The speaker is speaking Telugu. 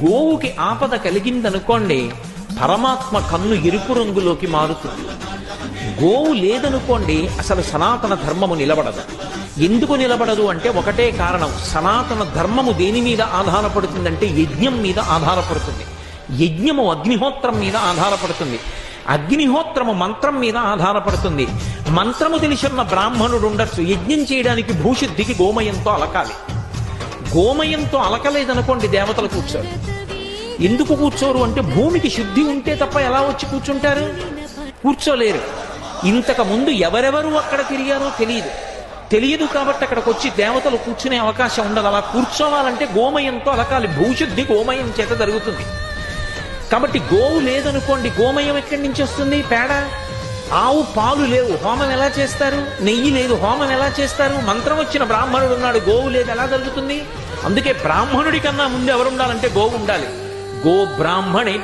గోవుకి ఆపద కలిగిందనుకోండి, పరమాత్మ కన్ను ఎరుపు రంగులోకి మారుతుంది. గోవు లేదనుకోండి, అసలు సనాతన ధర్మము నిలబడదు. ఎందుకు నిలబడదు అంటే ఒకటే కారణం. సనాతన ధర్మము దేని మీద ఆధారపడుతుందంటే యజ్ఞం మీద ఆధారపడుతుంది. యజ్ఞము అగ్నిహోత్రం మీద ఆధారపడుతుంది. అగ్నిహోత్రము మంత్రం మీద ఆధారపడుతుంది. మంత్రము తెలిసిన బ్రాహ్మణుడు ఉండొచ్చు, యజ్ఞం చేయడానికి భూశుద్ధికి గోమయంతో అలకాలి. గోమయంతో అలకలేదనుకోండి, దేవతలు కూర్చోరు. ఎందుకు కూర్చోరు అంటే భూమికి శుద్ధి ఉంటే తప్ప ఎలా వచ్చి కూర్చుంటారు? కూర్చోలేరు. ఇంతకు ముందు ఎవరెవరు అక్కడ తిరిగారో తెలియదు కాబట్టి అక్కడికి వచ్చి దేవతలు కూర్చునే అవకాశం ఉండదు. అలా కూర్చోవాలంటే గోమయంతో అలకాలి. భూశుద్ధి గోమయం చేత జరుగుతుంది. కాబట్టి గోవు లేదనుకోండి, గోమయం ఎక్కడి నుంచి వస్తుంది? పేడ. ఆవు పాలు లేవు, హోమం ఎలా చేస్తారు? నెయ్యి లేదు, హోమం ఎలా చేస్తారు? మంత్రం వచ్చిన బ్రాహ్మణుడు ఉన్నాడు, గోవు లేదు, ఎలా జరుగుతుంది? అందుకే బ్రాహ్మణుడి కన్నా ముందు ఎవరు ఉండాలంటే గోవు ఉండాలి. గో బ్రాహ్మణి